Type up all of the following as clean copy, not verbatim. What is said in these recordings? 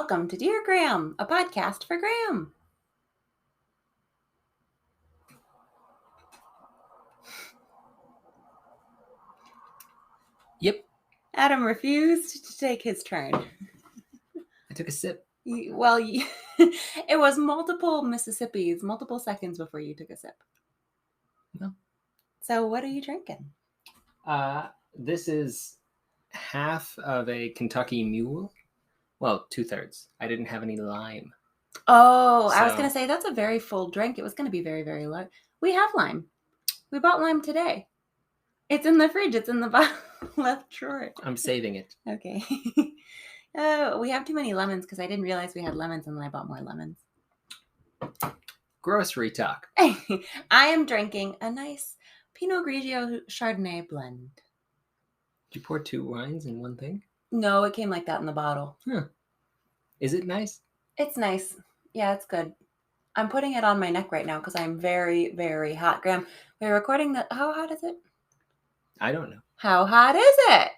Welcome to Dear Graham, a podcast for Graham. Yep. Adam refused to take his turn. I took a sip. It was multiple Mississippis, multiple seconds before you took a sip. No. So what are you drinking? This is half of a Kentucky Mule. Well, 2/3. I didn't have any lime. Oh, I was going to say that's a very full drink. It was going to be very, very low. We have lime. We bought lime today. It's in the fridge. It's in the bottom left drawer. I'm saving it. Okay. We have too many lemons because I didn't realize we had lemons and then I bought more lemons. Grocery talk. I am drinking a nice Pinot Grigio Chardonnay blend. Did you pour 2 wines in one thing? No, it came like that in the bottle. Is it nice? It's nice. Yeah, it's good. I'm putting it on my neck right now because I'm very, very hot. Graham, we're recording the... How hot is it? I don't know. How hot is it?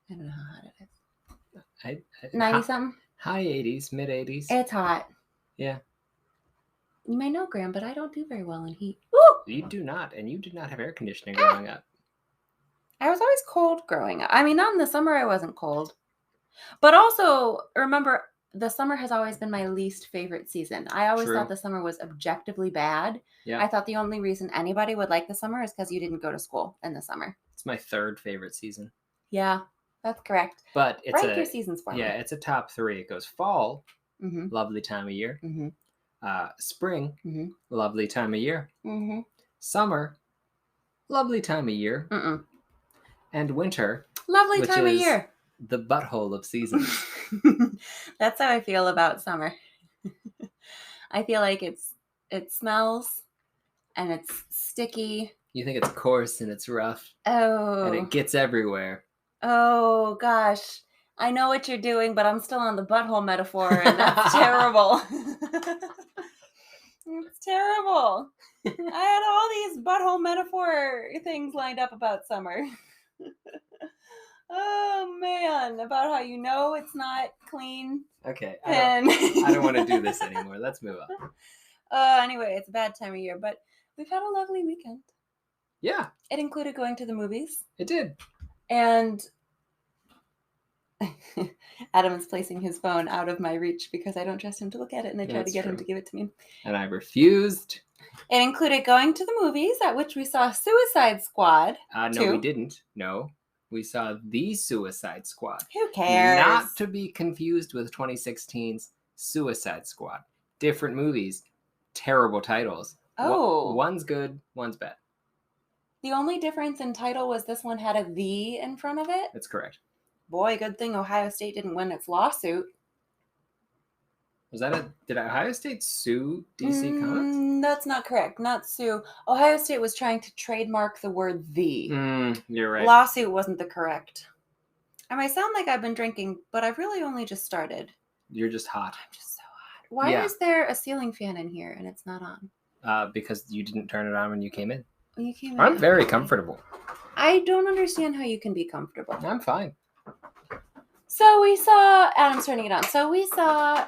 I don't know how hot it is. 90-something? High 80s, mid 80s. It's hot. Yeah. You may know, Graham, but I don't do very well in heat. Woo! You do not, and you did not have air conditioning growing up. I was always cold growing up. I mean, not in the summer I wasn't cold. But also, remember, the summer has always been my least favorite season. I always thought the summer was objectively bad. Yeah. I thought the only reason anybody would like the summer is because you didn't go to school in the summer. It's my 3rd favorite season. Yeah, that's correct. But it's rank your seasons for me. Yeah, it's a top 3. It goes fall, mm-hmm. lovely time of year. Mm-hmm. Spring, mm-hmm. lovely time of year. Mm-hmm. Summer, lovely time of year. Mm-mm. And winter, lovely time of year. The butthole of seasons. That's how I feel about summer. I feel like it smells and it's sticky. You think it's coarse and it's rough. Oh. And it gets everywhere. Oh, gosh. I know what you're doing, but I'm still on the butthole metaphor, and that's terrible. It's terrible. I had all these butthole metaphor things lined up about summer. Oh, man. About how you know it's not clean. Okay. I don't want to do this anymore. Let's move on. Anyway, it's a bad time of year, but we've had a lovely weekend. Yeah. It included going to the movies. It did. And Adam is placing his phone out of my reach because I don't trust him to look at it, and I tried to get him to give it to me. And I refused. It included going to the movies, at which we saw Suicide Squad. No, we didn't. No. We saw The Suicide Squad. Who cares? Not to be confused with 2016's Suicide Squad. Different movies. Terrible titles. Oh. One's good, one's bad. The only difference in title was this one had a "the" in front of it? That's correct. Boy, good thing Ohio State didn't win its lawsuit. Did Ohio State sue DC Comics? That's not correct. Not sue. Ohio State was trying to trademark the word "the." You're right. Lawsuit wasn't the correct. I might sound like I've been drinking, but I've really only just started. You're just hot. I'm just so hot. Why is there a ceiling fan in here and it's not on? Because you didn't turn it on when you came in. When you came in. I'm very comfortable. I don't understand how you can be comfortable. I'm fine. So we saw... Adam's turning it on. So we saw...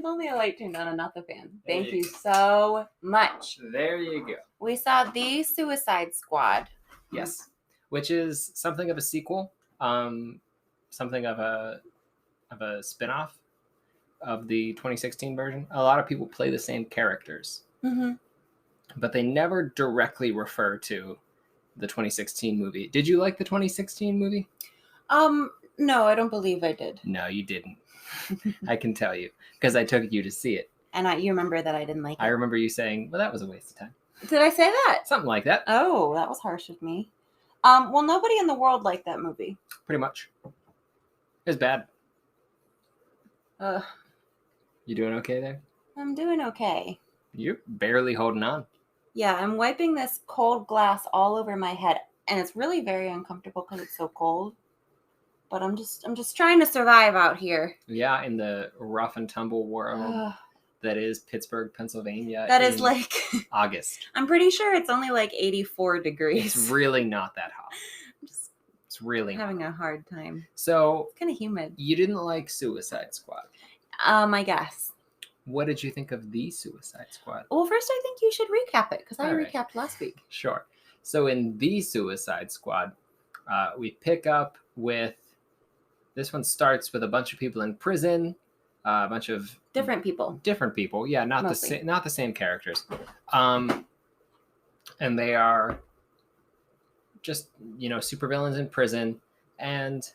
Only a light turned on and not the fan. Thank you so much. There you go. We saw The Suicide Squad. Yes. Which is something of a sequel. Something of a spin-off of the 2016 version. A lot of people play the same characters. Mm-hmm. But they never directly refer to the 2016 movie. Did you like the 2016 movie? No, I don't believe I did. No, you didn't. I can tell you, because I took you to see it. And you remember that I didn't like it. I remember you saying, well, that was a waste of time. Did I say that? Something like that. Oh, that was harsh of me. Well, nobody in the world liked that movie. Pretty much. It was bad. You doing okay there? I'm doing okay. You're barely holding on. Yeah, I'm wiping this cold glass all over my head, and it's really very uncomfortable because it's so cold. But I'm just trying to survive out here. Yeah, in the rough and tumble world that is Pittsburgh, Pennsylvania. That is like August. I'm pretty sure it's only like 84 degrees. It's really not that hot. It's really hot. Having a hard time. So It's kind of humid. you didn't like Suicide Squad. I guess. What did you think of the Suicide Squad? Well, first I think you should recap it because I All right. recapped last week. Sure. So in the Suicide Squad, we pick up with, this one starts with a bunch of people in prison, a bunch of Different people. Yeah, not Mostly. not the same characters, and they are just supervillains in prison, and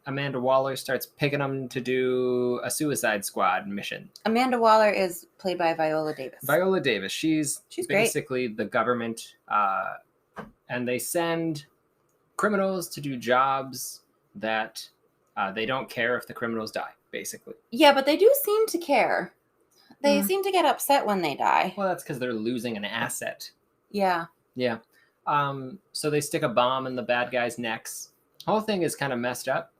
Amanda Waller starts picking them to do a Suicide Squad mission. Amanda Waller is played by Viola Davis. Viola Davis, she's basically great. the government, and they send criminals to do jobs that they don't care if the criminals die, basically. Yeah, but they do seem to care. They seem to get upset when they die. Well, that's because they're losing an asset. Yeah. Yeah. So they stick a bomb in the bad guys' necks. The whole thing is kind of messed up.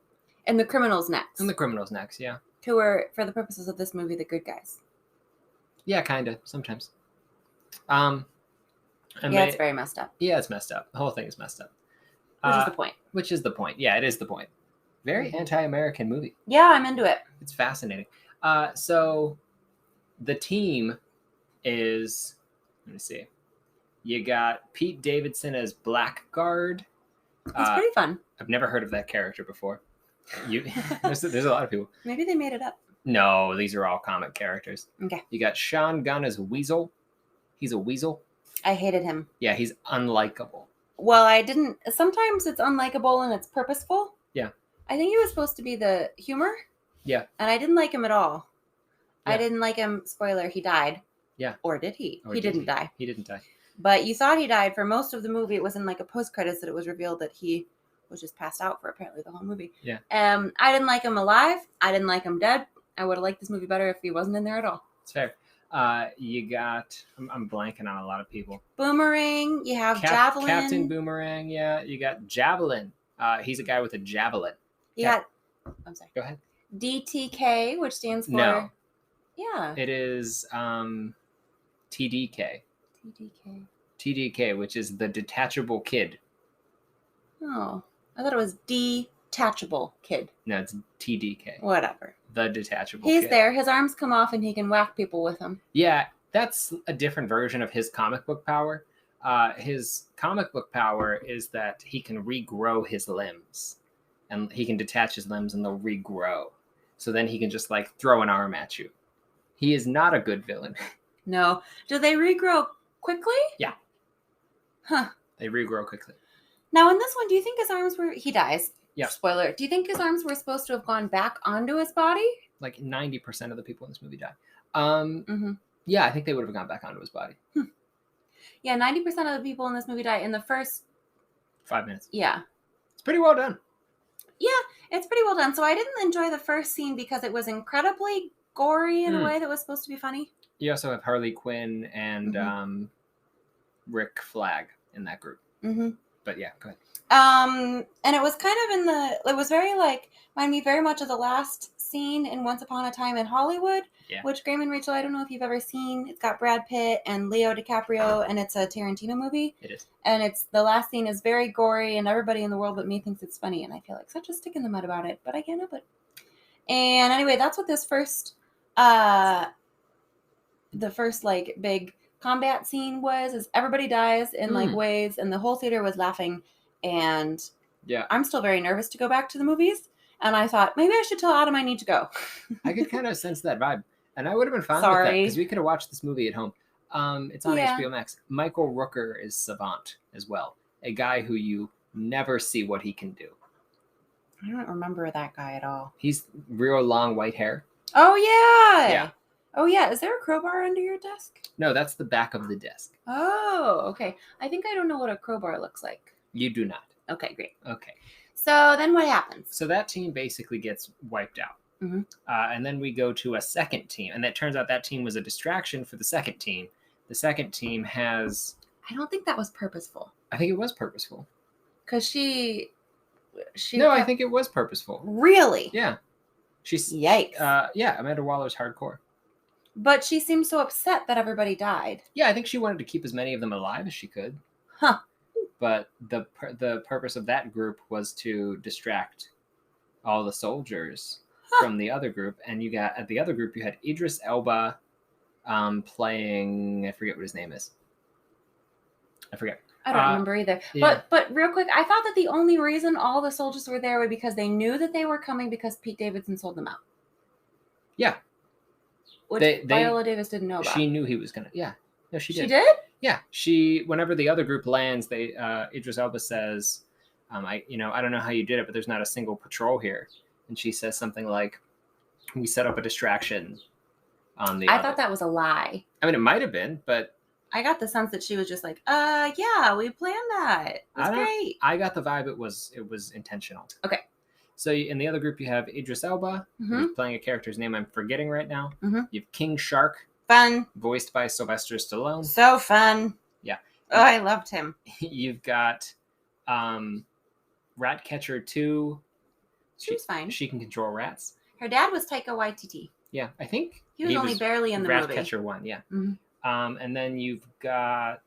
And the criminals' necks. And the criminals' necks, yeah. Who are, for the purposes of this movie, the good guys. Yeah, kind of, sometimes. It's very messed up. Yeah, it's messed up. The whole thing is messed up. Which is the point. Which is the point. Yeah, it is the point. Very anti-American movie. Yeah, I'm into it. It's fascinating. So the team is, let me see. You got Pete Davidson as Blackguard. It's pretty fun. I've never heard of that character before. There's a lot of people. Maybe they made it up. No, these are all comic characters. Okay. You got Sean Gunn as Weasel. He's a weasel. I hated him. Yeah, he's unlikable. Well, I didn't. Sometimes it's unlikable and it's purposeful. Yeah. I think he was supposed to be the humor. Yeah. And I didn't like him at all. Yeah. I didn't like him. Spoiler, he died. Yeah. Or did he? Or he did didn't die. He didn't die. But you thought he died for most of the movie. It was in like a post-credits that it was revealed that he was just passed out for apparently the whole movie. Yeah. I didn't like him alive. I didn't like him dead. I would have liked this movie better if he wasn't in there at all. It's fair. You got, I'm blanking on a lot of people. Boomerang. You have Javelin. Captain Boomerang. Yeah. You got Javelin. He's a guy with a javelin. I'm sorry. Go ahead. DTK, which stands for. No. Yeah. It is TDK. TDK, which is the detachable kid. Oh, I thought it was detachable kid. No, it's TDK. Whatever. The detachable He's kid. there. His arms come off and he can whack people with them. Yeah, that's a different version of his comic book power. His comic book power is that he can regrow his limbs. And he can detach his limbs and they'll regrow. So then he can just like throw an arm at you. He is not a good villain. No. Do they regrow quickly? Yeah. Huh. They regrow quickly. Now in this one, do you think his arms were... He dies. Yeah. Spoiler. Do you think his arms were supposed to have gone back onto his body? Like 90% of the people in this movie die. Yeah, I think they would have gone back onto his body. Yeah, 90% of the people in this movie die in the first... 5 minutes. Yeah. It's pretty well done. Yeah, it's pretty well done. So I didn't enjoy the first scene because it was incredibly gory in a way that was supposed to be funny. You also have Harley Quinn and Rick Flag in that group. But yeah, go ahead. And it was kind of it was very like, remind me very much of the last scene in Once Upon a Time in Hollywood, which Graham and Rachel, I don't know if you've ever seen. It's got Brad Pitt and Leo DiCaprio, and it's a Tarantino movie. It is. And the last scene is very gory, and everybody in the world but me thinks it's funny, and I feel like such a stick in the mud about it, but I can't help it. And anyway, that's what this first, the first like big combat scene is everybody dies in like waves, and the whole theater was laughing. And I'm still very nervous to go back to the movies. And I thought, maybe I should tell Adam I need to go. I could kind of sense that vibe. And I would have been fine with that because we could have watched this movie at home. It's on HBO Max. Michael Rooker is Savant as well. A guy who you never see what he can do. I don't remember that guy at all. He's real long white hair. Oh, yeah. Yeah. Oh, yeah. Is there a crowbar under your desk? No, that's the back of the desk. Oh, okay. I think I don't know what a crowbar looks like. You do not. Okay, great. Okay. So then what happens? So that team basically gets wiped out. And then we go to a second team. And it turns out that team was a distraction for the second team. The second team has... I don't think that was purposeful. I think it was purposeful. Because she No, I think it was purposeful. Really? Yeah. She's... Yikes. Yeah, Amanda Waller's hardcore. But she seemed so upset that everybody died. Yeah, I think she wanted to keep as many of them alive as she could. Huh. but the purpose of that group was to distract all the soldiers from the other group. And you got at the other group, you had Idris Elba playing, I forget what his name is. I forget. I don't remember either. Yeah. But real quick, I thought that the only reason all the soldiers were there was because they knew that they were coming because Pete Davidson sold them out. Yeah. Which Viola Davis didn't know about. She knew he was gonna. Yeah. No, she did. She did? Yeah. Whenever the other group lands, Idris Elba says, I don't know how you did it, but there's not a single patrol here. And she says something like, we set up a distraction on the. I thought that was a lie. I mean, it might have been, but I got the sense that she was just like, yeah, we planned that. It was great. I got the vibe it was intentional. Okay. So in the other group, you have Idris Elba, who's playing a character's name I'm forgetting right now. Mm-hmm. You have King Shark. Fun. Voiced by Sylvester Stallone. So fun. Yeah. Oh, I loved him. You've got Ratcatcher 2. She was fine. She can control rats. Her dad was Taika Waititi. Yeah, I think. He was only barely in the movie. Ratcatcher 1, yeah. Mm-hmm. And then you've got,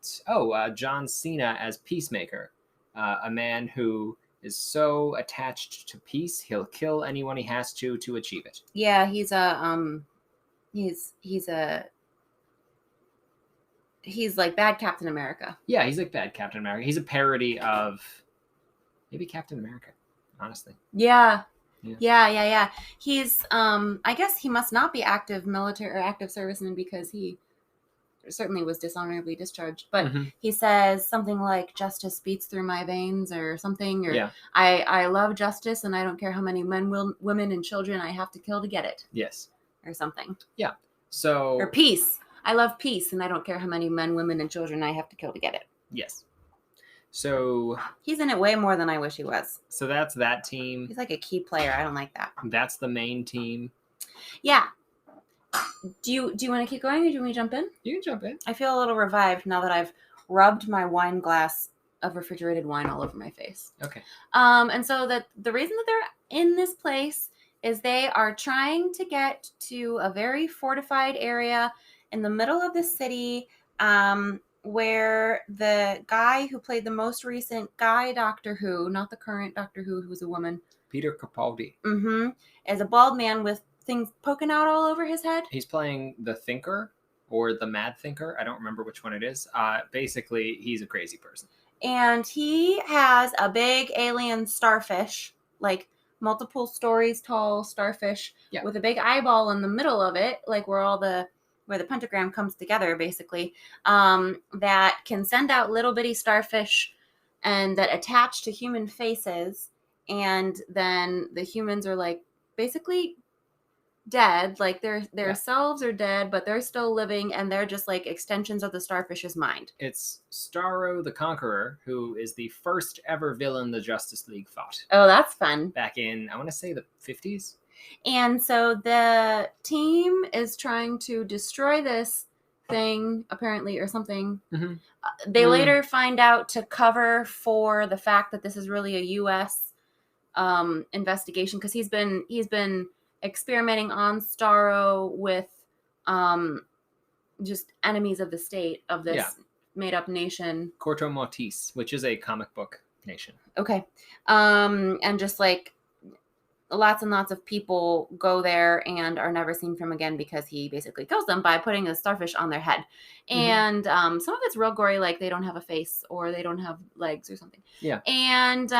John Cena as Peacemaker, a man who is so attached to peace, he'll kill anyone he has to achieve it. Yeah, he's like bad Captain America. Yeah, he's like bad Captain America. He's a parody of maybe Captain America, honestly. Yeah. He's, I guess he must not be active military or active serviceman because he certainly was dishonorably discharged. But he says something like, justice beats through my veins or something. Or I love justice and I don't care how many men, women, and children I have to kill to get it. Yes. Or something. Yeah. So. Or peace. I love peace and I don't care how many men, women, and children I have to kill to get it. Yes. So he's in it way more than I wish he was. So that's that team. He's like a key player. I don't like that. That's the main team. Yeah. Do you want to keep going or do you want me to jump in? You can jump in. I feel a little revived now that I've rubbed my wine glass of refrigerated wine all over my face. Okay. And so the reason that they're in this place is they are trying to get to a very fortified area in the middle of the city, where the guy who played the most recent guy Doctor Who, not the current Doctor Who, who's a woman, Peter Capaldi, is a bald man with things poking out all over his head. He's playing the Thinker or the Mad Thinker. I don't remember which one it is. Basically, he's a crazy person. And he has a big alien starfish, like multiple stories tall starfish, with a big eyeball in the middle of it, like where the pentagram comes together, basically, that can send out little bitty starfish and that attach to human faces. And then the humans are like basically dead, like their selves are dead, but they're still living and they're just like extensions of the starfish's mind. It's Starro the Conqueror, who is the first ever villain the Justice League fought. Oh, that's fun. Back in, I want to say, the 50s. And so the team is trying to destroy this thing, apparently, or something. They later find out to cover for the fact that this is really a U.S. Investigation, because he's been experimenting on Starro with just enemies of the state of this made-up nation. Corto Maltese, which is a comic book nation. Okay. And just like lots and lots of people go there and are never seen from again because he basically kills them by putting a starfish on their head. And some of it's real gory, like they don't have a face or they don't have legs or something. Yeah. And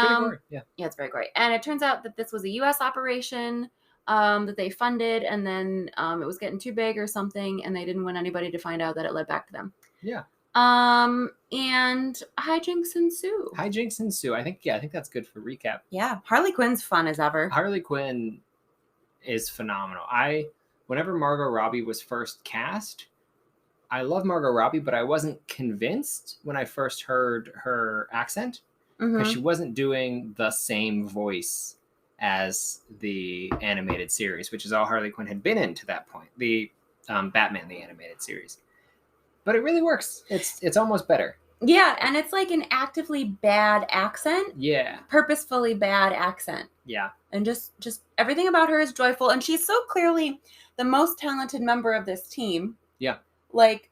it's very gory. And it turns out that this was a U.S. operation that they funded, and then it was getting too big or something, and they didn't want anybody to find out that it led back to them. Yeah. And hijinks ensue. I think that's good for recap. Yeah. Harley Quinn's fun as ever. Harley Quinn is phenomenal. Whenever Margot Robbie was first cast, I love Margot Robbie, but I wasn't convinced when I first heard her accent, because she wasn't doing the same voice as the animated series, which is all Harley Quinn had been in to that point. The Batman, the animated series. But it really works. It's almost better. Yeah, and it's like an actively bad accent. Yeah. Purposefully bad accent. Yeah. And just everything about her is joyful, and she's so clearly the most talented member of this team. Yeah. Like,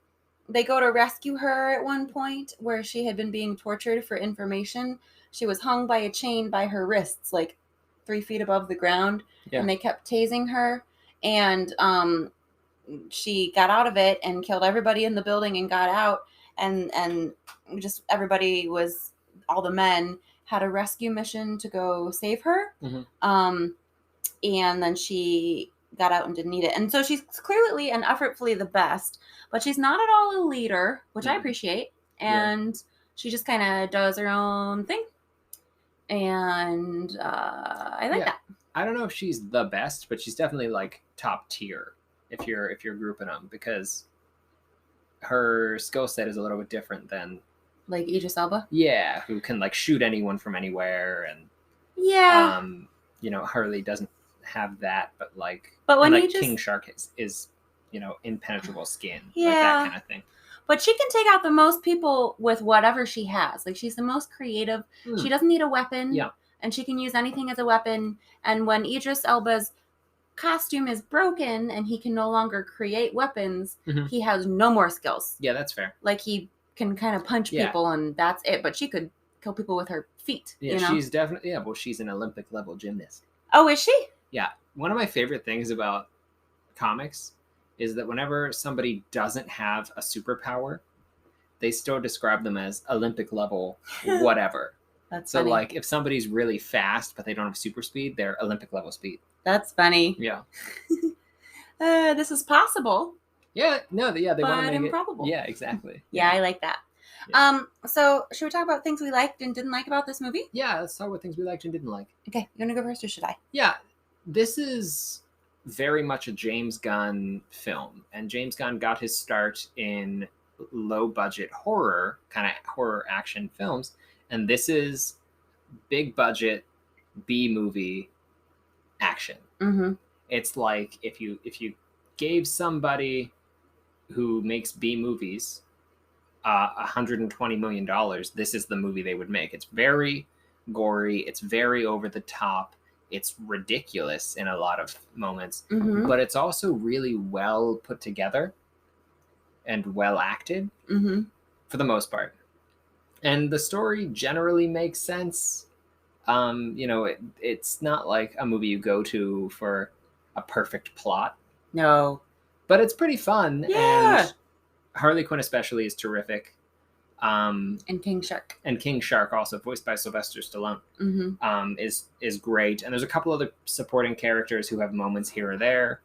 they go to rescue her at one point where she had been being tortured for information. She was hung by a chain by her wrists, like 3 feet above the ground, and they kept tasing her. And she got out of it and killed everybody in the building and got out. And just everybody was, all the men had a rescue mission to go save her. And then she got out and didn't need it. And so she's clearly and effortfully the best, but she's not at all a leader, which I appreciate. And she just kind of does her own thing. And I like that. I don't know if she's the best, but she's definitely like top tier if you're grouping them, because her skill set is a little bit different than like Idris Elba. Yeah, who can like shoot anyone from anywhere, and Hurley doesn't have that, but when King Shark is impenetrable skin, like that kind of thing. But she can take out the most people with whatever she has. Like, she's the most creative. She doesn't need a weapon. Yeah. And she can use anything as a weapon. And when Idris Elba's costume is broken and he can no longer create weapons, he has no more skills. Yeah, that's fair. Like, he can kind of punch people and that's it. But she could kill people with her feet. Yeah, she's definitely, well, she's an Olympic level gymnast. Oh, is she? Yeah. One of my favorite things about comics is that whenever somebody doesn't have a superpower, they still describe them as Olympic level whatever. That's so funny. Like if somebody's really fast but they don't have super speed, they're Olympic level speed. That's funny. Yeah. This is possible. Yeah, no, they want to make improbable. it. Yeah, exactly. Yeah, I like that. Yeah. So should we talk about things we liked and didn't like about this movie? Yeah, let's talk about things we liked and didn't like. Okay, you want to go first or should I? Yeah, this is very much a James Gunn film, and James Gunn got his start in low budget horror, kind of horror action films, and this is big budget B movie action. It's like if you gave somebody who makes B movies $120 million, this is the movie they would make. It's very gory, it's very over the top, it's ridiculous in a lot of moments, but it's also really well put together and well acted for the most part. And the story generally makes sense. It's not like a movie you go to for a perfect plot. No. But it's pretty fun. Yeah. And Harley Quinn especially is terrific. And King Shark. And King Shark, also voiced by Sylvester Stallone, is great. And there's a couple other supporting characters who have moments here or there.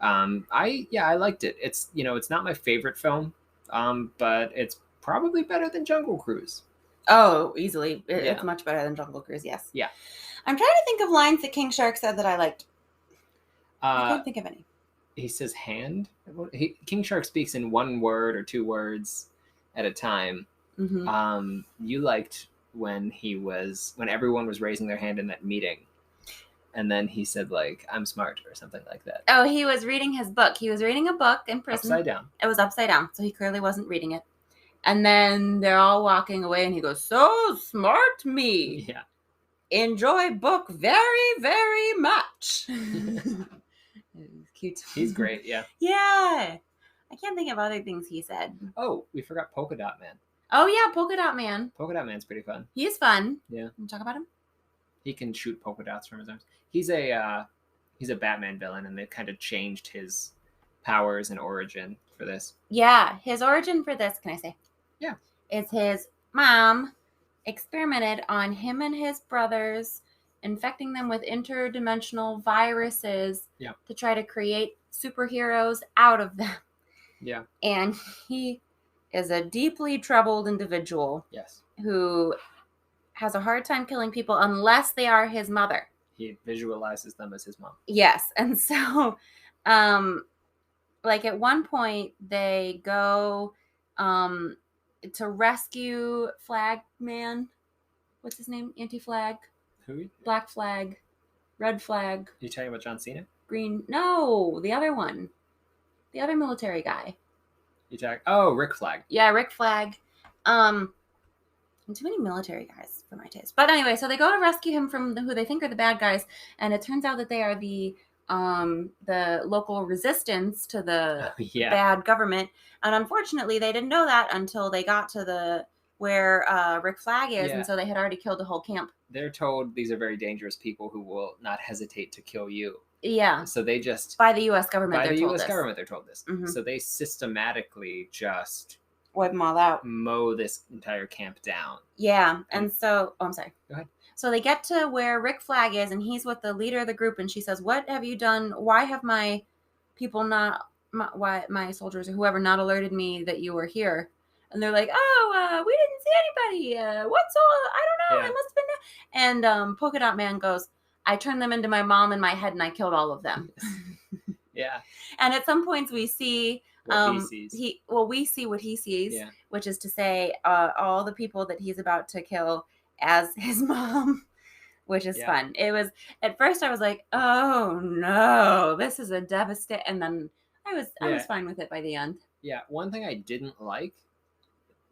I liked it. It's it's not my favorite film, but it's probably better than Jungle Cruise. Oh, easily. It's much better than Jungle Cruise, yes. Yeah. I'm trying to think of lines that King Shark said that I liked. I can't think of any. He says hand. King Shark speaks in one word or two words at a time. You liked when everyone was raising their hand in that meeting, and then he said I'm smart or something like that. Oh, he was reading his book. He was reading a book in prison. Upside down. It was upside down, so he clearly wasn't reading it. And then they're all walking away, and he goes, "So smart me. Yeah. Enjoy book very, very much." Cute. He's great, yeah. Yeah. I can't think of other things he said. Oh, we forgot Polka Dot Man. Oh, yeah, Polka Dot Man. Polka Dot Man's pretty fun. He is fun. Yeah. Can you talk about him? He can shoot polka dots from his arms. He's a Batman villain, and they've kind of changed his powers and origin for this. Yeah, his origin for this, can I say? Yeah. Is his mom experimented on him and his brothers, infecting them with interdimensional viruses to try to create superheroes out of them. Yeah. And he is a deeply troubled individual. Yes. Who has a hard time killing people unless they are his mother. He visualizes them as his mom. Yes. And so, at one point, they go to rescue Flag Man. What's his name? Anti-Flag? Who? Black Flag. Red Flag. You talking about John Cena? Green. No, the other one. The other military guy. Rick Flag. Yeah, Rick Flag. Too many military guys for my taste. But anyway, so they go to rescue him from who they think are the bad guys, and it turns out that they are the the local resistance to the Yeah. bad government. And unfortunately, they didn't know that until they got to where Rick Flag is, Yeah. and so they had already killed the whole camp. They're told these are very dangerous people who will not hesitate to kill you. Yeah. So they just By the U.S. government, by they're the told U.S. this. government they're told this. Mhm. So they systematically just Wipe them all out. mow this entire camp down. Yeah, and so I'm sorry. Go ahead. So they get to where Rick Flag is, and he's with the leader of the group, and she says, "What have you done? Why have my people not, why my soldiers or whoever not alerted me that you were here?" And they're like, "Oh, we didn't see anybody. What's all? I don't know. Yeah. It must have been." And Polka Dot Man goes, "I turned them into my mom in my head, and I killed all of them." Yeah. And at some points we see what he sees. we see what he sees, Yeah. which is to say all the people that he's about to kill as his mom, which is fun. It was, at first I was like, oh no, this is a devastating, and then I was fine with it by the end. Yeah, one thing I didn't like,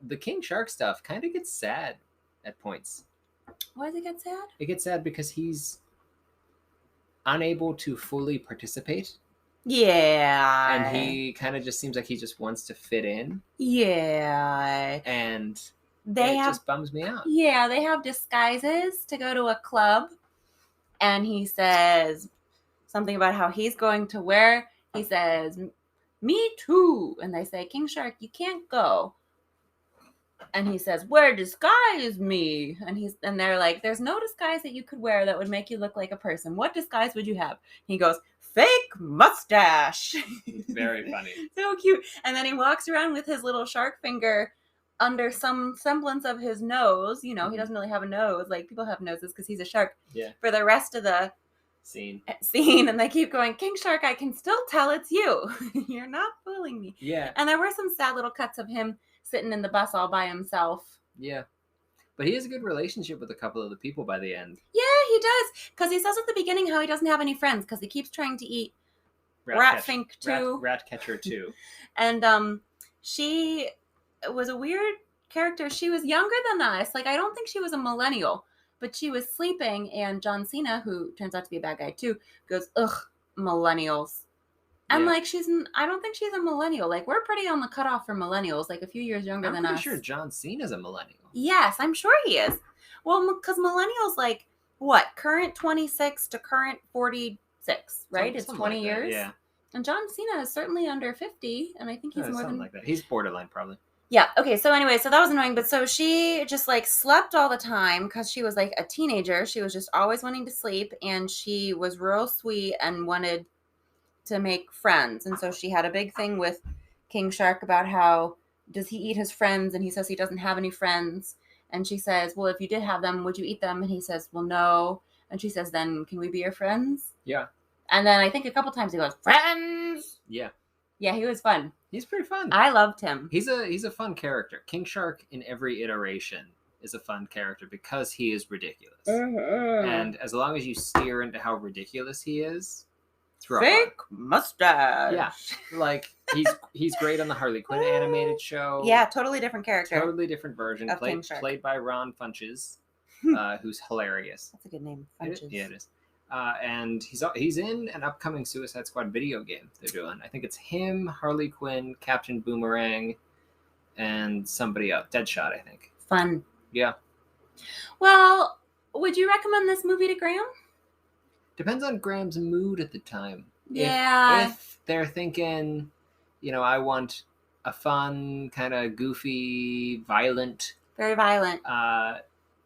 the King Shark stuff kind of gets sad at points. Why does it get sad? It gets sad because he's unable to fully participate. Yeah. And he kind of just seems like he just wants to fit in. Yeah. And it just bums me out. Yeah, they have disguises to go to a club. And he says something about how he's going to wear. He says, "Me too." And they say, "King Shark, you can't go." And he says, "Wear disguise me." And they're like, "There's no disguise that you could wear that would make you look like a person. What disguise would you have?" He goes, "Fake mustache." Very funny. So cute. And then he walks around with his little shark finger under some semblance of his nose. You know, he doesn't really have a nose. Like, people have noses because he's a shark. Yeah. For the rest of the scene. And they keep going, "King Shark, I can still tell it's you. You're not fooling me." Yeah. And there were some sad little cuts of him sitting in the bus all by himself. Yeah. But he has a good relationship with a couple of the people by the end. Yeah, he does. Because he says at the beginning how he doesn't have any friends because he keeps trying to eat Ratfink 2. Ratcatcher 2. And she was a weird character. She was younger than us. Like, I don't think she was a millennial. But she was sleeping, and John Cena, who turns out to be a bad guy too, goes, "Ugh, millennials." And like, I don't think she's a millennial. Like, we're pretty on the cutoff for millennials, like a few years younger than us. I'm pretty sure John Cena's a millennial. Yes, I'm sure he is. Well, because millennials, like, what? Current 26 to current 46, right? It's 20 like years. That, yeah. And John Cena is certainly under 50, and I think he's more than like that. He's borderline, probably. Yeah. Okay. So anyway, so that was annoying. But so she just like slept all the time because she was like a teenager. She was just always wanting to sleep, and she was real sweet and wanted to make friends. And so she had a big thing with King Shark about how does he eat his friends, and he says he doesn't have any friends. And she says, "Well, if you did have them, would you eat them?" And he says, "Well, no." And she says, "Then can we be your friends?" Yeah. And then I think a couple times he goes, "Friends." Yeah. Yeah, he was fun. He's pretty fun. I loved him. He's a fun character. King Shark in every iteration is a fun character because he is ridiculous. Mm-hmm. And as long as you steer into how ridiculous he is, fake mustache. Yeah, like he's great on the Harley Quinn animated show. Yeah, totally different character. Totally different version. Of King Shark. Played by Ron Funches, who's hilarious. That's a good name, Funches. It is. And he's in an upcoming Suicide Squad video game they're doing. I think it's him, Harley Quinn, Captain Boomerang, and somebody else. Deadshot, I think. Fun. Yeah. Well, would you recommend this movie to Graham? Depends on Graham's mood at the time. Yeah. If they're thinking, I want a fun, kind of goofy, violent. Very violent.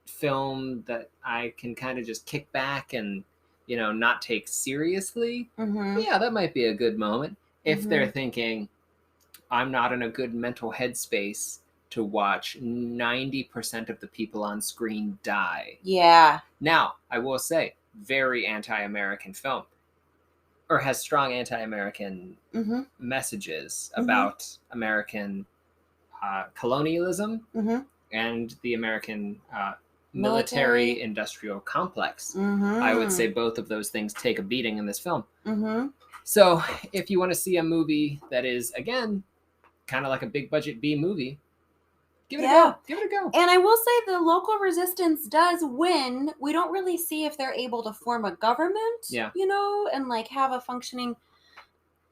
Film that I can kind of just kick back and, not take seriously. Mm-hmm. Yeah, that might be a good moment. If they're thinking, I'm not in a good mental headspace to watch 90% of the people on screen die. Yeah. Now, I will say, very anti-American film, or has strong anti-American messages about American colonialism and the American military industrial complex. I would say both of those things take a beating in this film. So if you want to see a movie that is, again, kind of like a big budget B movie, Give it a go. Give it a go. And I will say the local resistance does win. We don't really see if they're able to form a government, and like have a functioning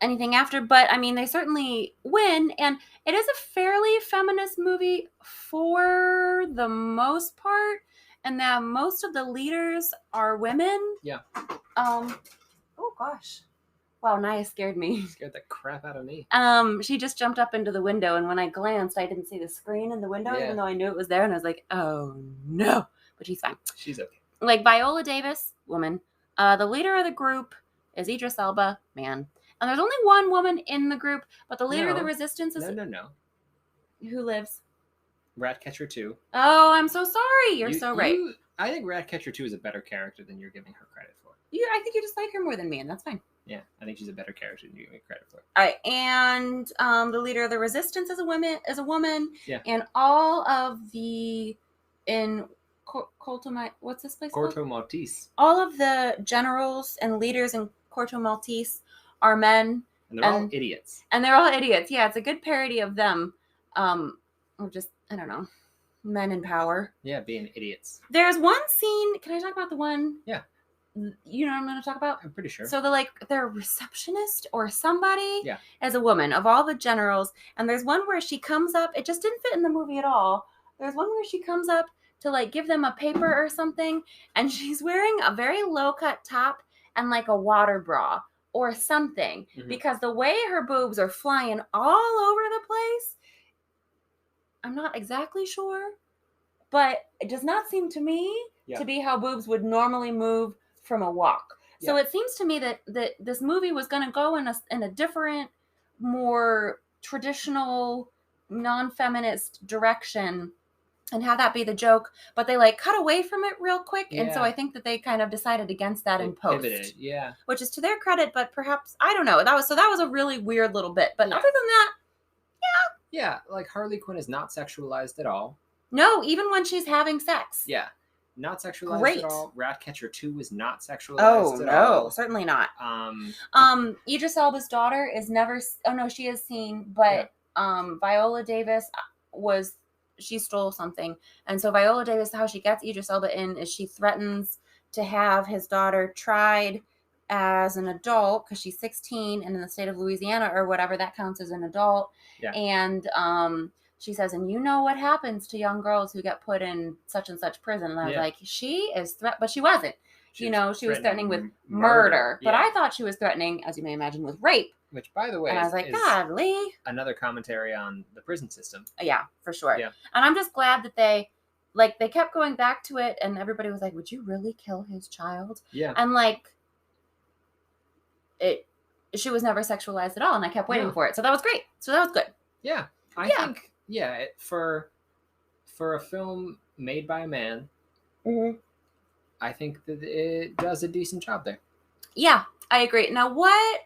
anything after. But I mean, they certainly win. And it is a fairly feminist movie for the most part. And that most of the leaders are women. Yeah. Oh, gosh. Wow, Naya scared me. She scared the crap out of me. She just jumped up into the window, and when I glanced, I didn't see the screen in the window, even though I knew it was there, and I was like, oh, no. But she's fine. She's okay. Like, Viola Davis, woman. The leader of the group is Idris Elba, man. And there's only one woman in the group, but the leader of the resistance is... No. Who lives? Ratcatcher 2. Oh, I'm so sorry. You're so right. I think Ratcatcher 2 is a better character than you're giving her credit for. I think you just like her more than me, and that's fine. Yeah, I think she's a better character than you give me credit for. All right, and the leader of the resistance is a woman. Yeah. And all of the what's this place called? Corto Maltese. All of the generals and leaders in Corto Maltese are men. And they're all idiots. And they're all idiots. Yeah, it's a good parody of them. Or just, I don't know, men in power. Yeah, being idiots. There's one scene. Can I talk about the one? Yeah. You know what I'm going to talk about? I'm pretty sure. So their receptionist or somebody Yeah. as a woman of all the generals. And there's one where she comes up. It just didn't fit in the movie at all. There's one where she comes up to like give them a paper or something. And she's wearing a very low cut top and like a water bra or something. Mm-hmm. Because the way her boobs are flying all over the place, I'm not exactly sure. But it does not seem to me to be how boobs would normally move from a walk. So it seems to me that this movie was going to go in a different, more traditional, non-feminist direction and have that be the joke, but they like cut away from it real quick. And so I think that they kind of decided against that in post. Pivoted, which is to their credit, but perhaps, I don't know. That was a really weird little bit. But other than that, yeah, like Harley Quinn is not sexualized at all. No, even when she's having sex. Yeah. Not sexualized at all. Ratcatcher 2 is not sexualized at all. No, certainly not. Idris Elba's daughter is never... Oh, no, she is seen, but Viola Davis she stole something. And so Viola Davis, how she gets Idris Elba in is she threatens to have his daughter tried as an adult because she's 16 and in the state of Louisiana or whatever, that counts as an adult. Yeah. And... she says, and you know what happens to young girls who get put in such and such prison. And I was like, she is but she wasn't. She was threatening with murder. But I thought she was threatening, as you may imagine, with rape. Which, by the way, and I was like, godly. Another commentary on the prison system. Yeah, for sure. Yeah. And I'm just glad that they kept going back to it, and everybody was like, would you really kill his child? Yeah. And she was never sexualized at all, and I kept waiting for it. So that was great. So that was good. Yeah. I think... Yeah, for a film made by a man, I think that it does a decent job there. Yeah, I agree. Now, what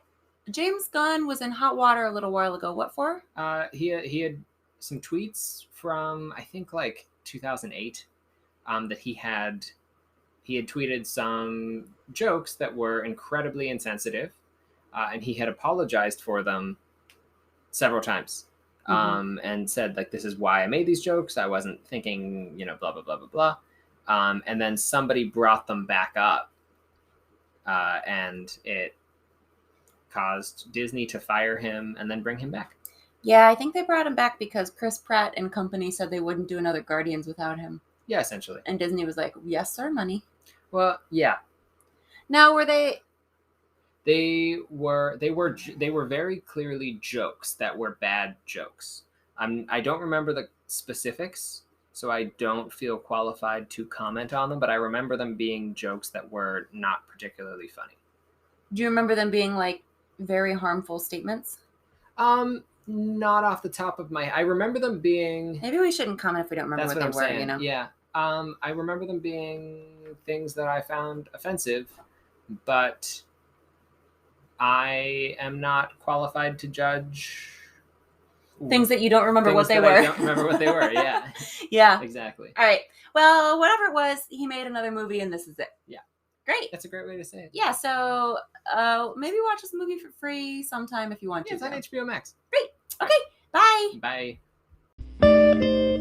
James Gunn was in hot water a little while ago. What for? He had some tweets from I think like 2008 that he had tweeted some jokes that were incredibly insensitive, and he had apologized for them several times. And said, like, this is why I made these jokes. I wasn't thinking, blah, blah, blah, blah, blah. And then somebody brought them back up. And it caused Disney to fire him and then bring him back. Yeah, I think they brought him back because Chris Pratt and company said they wouldn't do another Guardians without him. Yeah, essentially. And Disney was like, yes, sir, money. Well, yeah. Now, were they... They were very clearly jokes that were bad jokes. I don't remember the specifics, so I don't feel qualified to comment on them, but I remember them being jokes that were not particularly funny. Do you remember them being like very harmful statements? Not off the top of my... I remember them being... Maybe we shouldn't comment if we don't remember what they were, Yeah. I remember them being things that I found offensive, but... I am not qualified to judge things that you don't remember what they were. I don't remember what they were. Yeah. Yeah. Exactly. All right. Well, whatever it was, he made another movie, and this is it. Yeah. Great. That's a great way to say it. Yeah. So maybe watch this movie for free sometime if you want to. It's on HBO Max. Great. Okay. Bye. Bye.